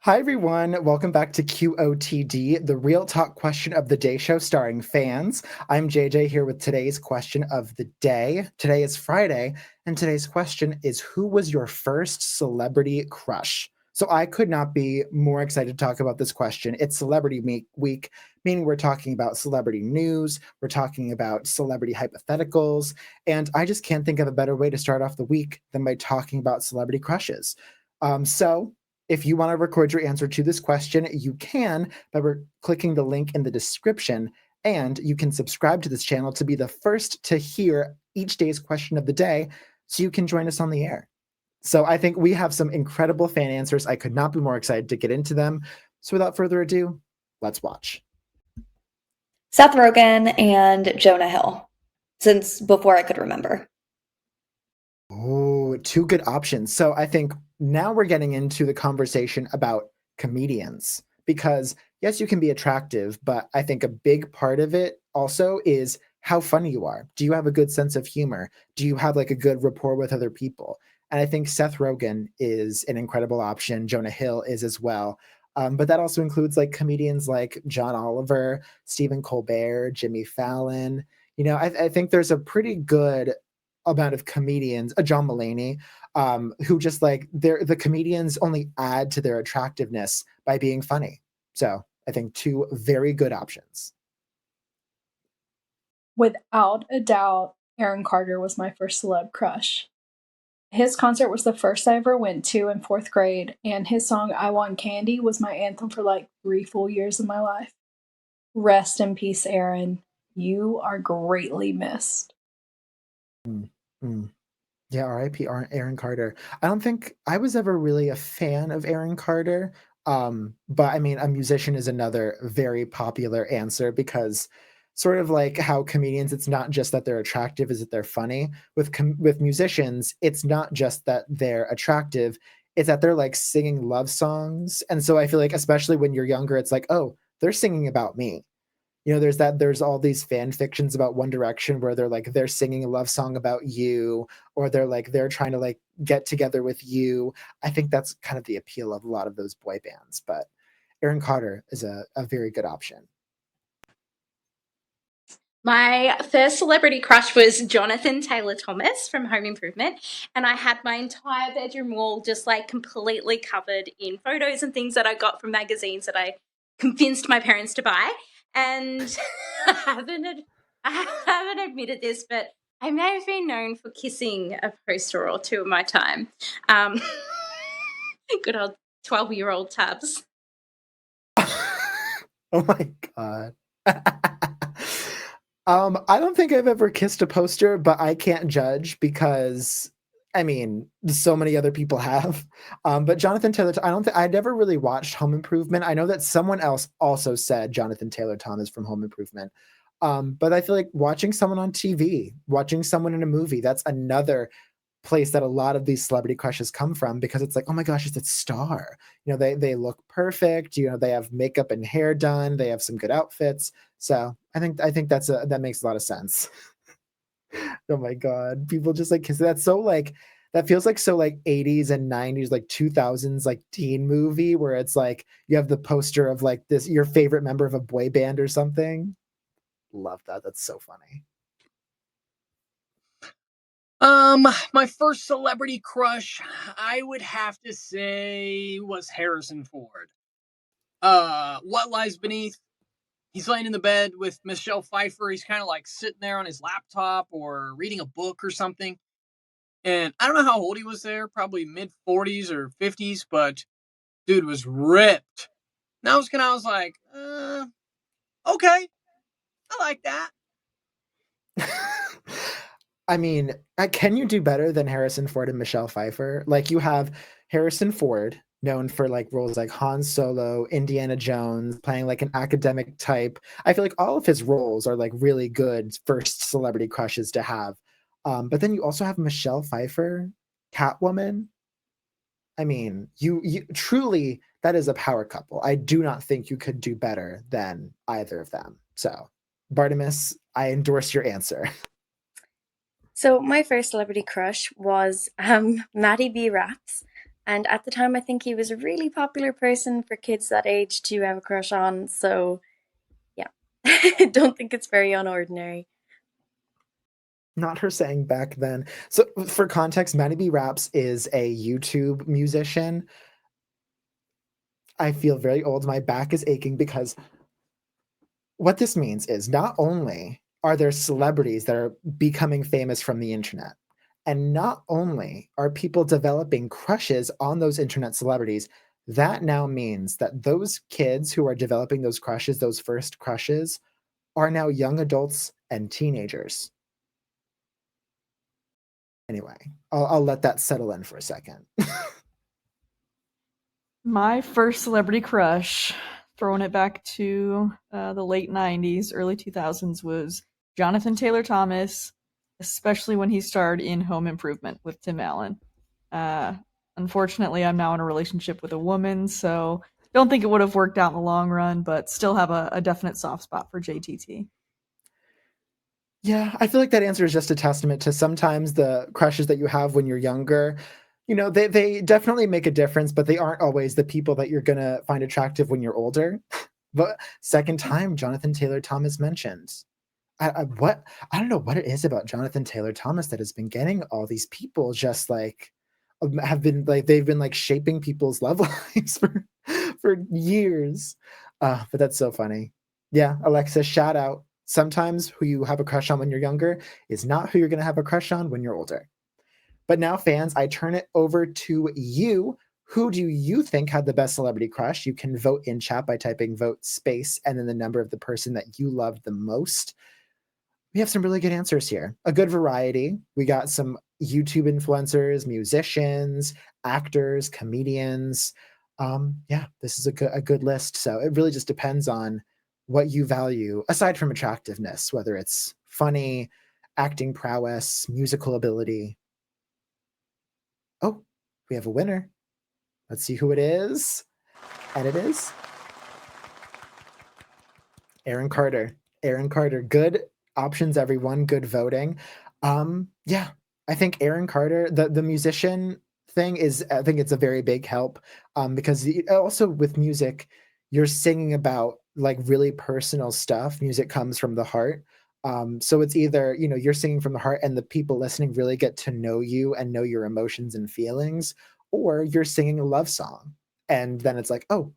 Hi, everyone. Welcome back to QOTD, the Real Talk Question of the Day show starring fans. I'm JJ here with today's question of the day. Today is Friday, and today's question is who was your first celebrity crush? So I could not be more excited to talk about this question. It's Week, meaning we're talking about celebrity news, we're talking about celebrity hypotheticals, and I just can't think of a better way to start off the week than by talking about celebrity crushes. So if you want to record your answer to this question, you can by clicking the link in the description. And you can subscribe to this channel to be the first to hear each day's question of the day so you can join us on the air. So I think we have some incredible fan answers. I could not be more excited to get into them. So without further ado, let's watch. Seth Rogen and Jonah Hill, since before I could remember. Oh, two good options. So I think now we're getting into the conversation about comedians because yes, you can be attractive, but I think a big part of it also is how funny you are. Do you have a good sense of humor? Do you have like a good rapport with other people? And I think Seth Rogen is an incredible option. Jonah Hill is as well. But that also includes like comedians like John Oliver, Stephen Colbert, Jimmy Fallon. I think there's a pretty good amount of comedians, John Mulaney, who just like the comedians only add to their attractiveness by being funny. So I think two very good options. Without a doubt, Aaron Carter was my first celeb crush. His concert was the first I ever went to in fourth grade, and his song I Want Candy was my anthem for like 3 full years of my life. Rest in peace, Aaron. You are greatly missed. Mm-hmm. Yeah, R.I.P. Aaron Carter. I don't think I was ever really a fan of Aaron Carter. But I mean, a musician is another very popular answer because sort of like how comedians, it's not just that they're attractive, is that they're funny. With musicians, it's not just that they're attractive, it's that they're like singing love songs. And so I feel like, especially when you're younger, it's like, oh, they're singing about me. There's all these fan fictions about One Direction where they're singing a love song about you, or they're trying to like get together with you. I think that's kind of the appeal of a lot of those boy bands, but Aaron Carter is a very good option. My first celebrity crush was Jonathan Taylor Thomas from Home Improvement, and I had my entire bedroom wall just like completely covered in photos and things that I got from magazines that I convinced my parents to buy. And I haven't admitted this, but I may have been known for kissing a poster or two in my time. Good old 12-year-old Tabs. Oh my God. I don't think I've ever kissed a poster, but I can't judge because I mean, so many other people have. But Jonathan Taylor, I never really watched Home Improvement. I know that someone else also said Jonathan Taylor Thomas from Home Improvement. But I feel like watching someone on TV, watching someone in a movie, that's another place that a lot of these celebrity crushes come from because it's like, oh my gosh, it's a star. They look perfect. They have makeup and hair done. They have some good outfits. So I think that makes a lot of sense. Oh my God, people just like kiss. That's so like that feels like so like 80s and 90s, like 2000s, like teen movie where it's like you have the poster of like this your favorite member of a boy band or something. Love that. That's so funny. My first celebrity crush, I would have to say, was Harrison Ford. What Lies Beneath? He's laying in the bed with Michelle Pfeiffer. He's kind of like sitting there on his laptop or reading a book or something. And I don't know how old he was there, probably mid 40s or 50s, but dude was ripped. And I was like, okay, I like that. I mean, can you do better than Harrison Ford and Michelle Pfeiffer? Like you have Harrison Ford, known for like roles like Han Solo, Indiana Jones, playing like an academic type. I feel like all of his roles are like really good first celebrity crushes to have. But then you also have Michelle Pfeiffer, Catwoman. I mean, you truly that is a power couple. I do not think you could do better than either of them. So, Bartimus, I endorse your answer. So my first celebrity crush was Maddie B. Raps. And at the time, I think he was a really popular person for kids that age to have a crush on. So, yeah, I don't think it's very unordinary. Not her saying back then. So for context, Maddie B. Raps is a YouTube musician. I feel very old. My back is aching because what this means is not only are there celebrities that are becoming famous from the internet, and not only are people developing crushes on those internet celebrities, that now means that those kids who are developing those crushes, those first crushes, are now young adults and teenagers. Anyway, I'll let that settle in for a second. My first celebrity crush, throwing it back to the late 90s, early 2000s, was Jonathan Taylor Thomas, especially when he starred in Home Improvement with Tim Allen. Unfortunately, I'm now in a relationship with a woman, so don't think it would have worked out in the long run, but still have a definite soft spot for JTT. Yeah, I feel like that answer is just a testament to sometimes the crushes that you have when you're younger. You know, they definitely make a difference, but they aren't always the people that you're gonna find attractive when you're older. But second time, Jonathan Taylor Thomas mentioned. I don't know what it is about Jonathan Taylor Thomas that has been getting all these people just like have been like they've been like shaping people's love lives for years. But that's so funny. Yeah, Alexa, shout out. Sometimes who you have a crush on when you're younger is not who you're going to have a crush on when you're older. But now, fans, I turn it over to you. Who do you think had the best celebrity crush? You can vote in chat by typing vote space and then the number of the person that you love the most. We have some really good answers here. A good variety. We got some YouTube influencers, musicians, actors, comedians. Yeah, this is a good list. So it really just depends on what you value, aside from attractiveness, whether it's funny, acting prowess, musical ability. Oh, we have a winner. Let's see who it is. And it is Aaron Carter. Aaron Carter. Good options, everyone. Good voting. Yeah, I think Aaron Carter, the musician thing is, I think it's a very big help. Because also with music, you're singing about like really personal stuff. Music comes from the heart. So it's either, you know, you're singing from the heart and the people listening really get to know you and know your emotions and feelings, or you're singing a love song. And then it's like, oh,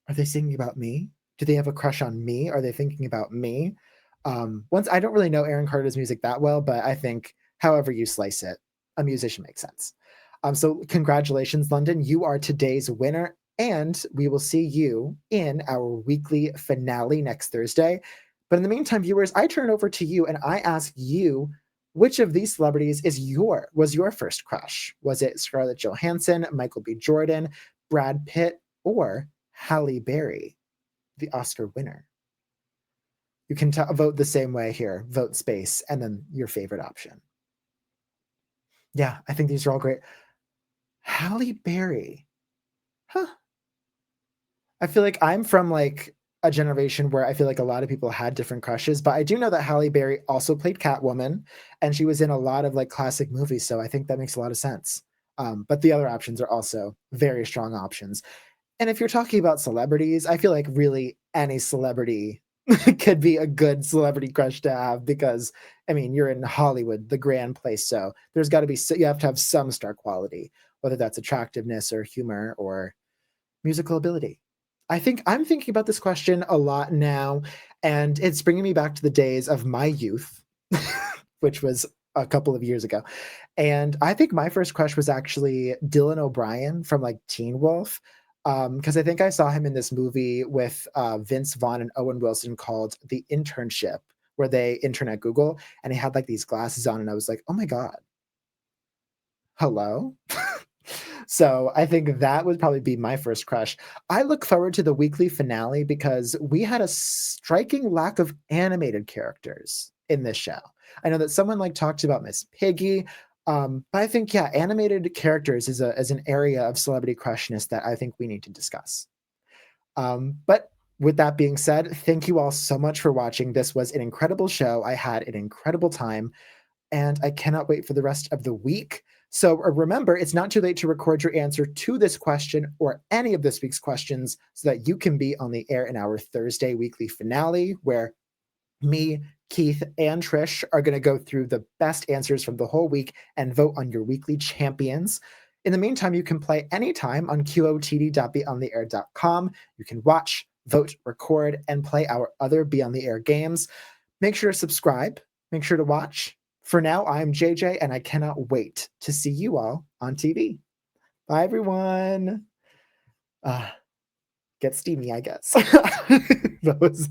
are they singing about me? Do they have a crush on me? Are they thinking about me? Once I don't really know Aaron Carter's music that well, but I think however you slice it, a musician makes sense. So congratulations, London. You are today's winner, and we will see you in our weekly finale next Thursday. But in the meantime, viewers, I turn it over to you and I ask you, which of these celebrities was your first crush? Was it Scarlett Johansson, Michael B. Jordan, Brad Pitt, or Halle Berry, the Oscar winner? You can vote the same way here. Vote space and then your favorite option. Yeah, I think these are all great. Halle Berry. Huh. I feel like I'm from like a generation where I feel like a lot of people had different crushes, but I do know that Halle Berry also played Catwoman and she was in a lot of like classic movies. So I think that makes a lot of sense. But the other options are also very strong options. And if you're talking about celebrities, I feel like really any celebrity could be a good celebrity crush to have because, I mean, you're in Hollywood, the grand place. So there's got to be, you have to have some star quality, whether that's attractiveness or humor or musical ability. I think I'm thinking about this question a lot now, and it's bringing me back to the days of my youth, which was a couple of years ago. And I think my first crush was actually Dylan O'Brien from like Teen Wolf. Because I think I saw him in this movie with Vince Vaughn and Owen Wilson called The Internship, where they intern at Google, and he had like these glasses on, and I was like, oh my God, hello? So I think that would probably be my first crush. I look forward to the weekly finale because we had a striking lack of animated characters in this show. I know that someone like talked about Miss Piggy, but I think, yeah, animated characters is an area of celebrity crushness that I think we need to discuss. But with that being said, thank you all so much for watching. This was an incredible show. I had an incredible time, and I cannot wait for the rest of the week. So remember, it's not too late to record your answer to this question or any of this week's questions so that you can be on the air in our Thursday weekly finale, where me, Keith, and Trish are going to go through the best answers from the whole week and vote on your weekly champions. In the meantime, you can play anytime on QOTD.BeOnTheAir.com. You can watch, vote, record, and play our other Be on the Air games. Make sure to subscribe. Make sure to watch. For now, I'm JJ, and I cannot wait to see you all on TV. Bye, everyone. Get steamy, I guess. That was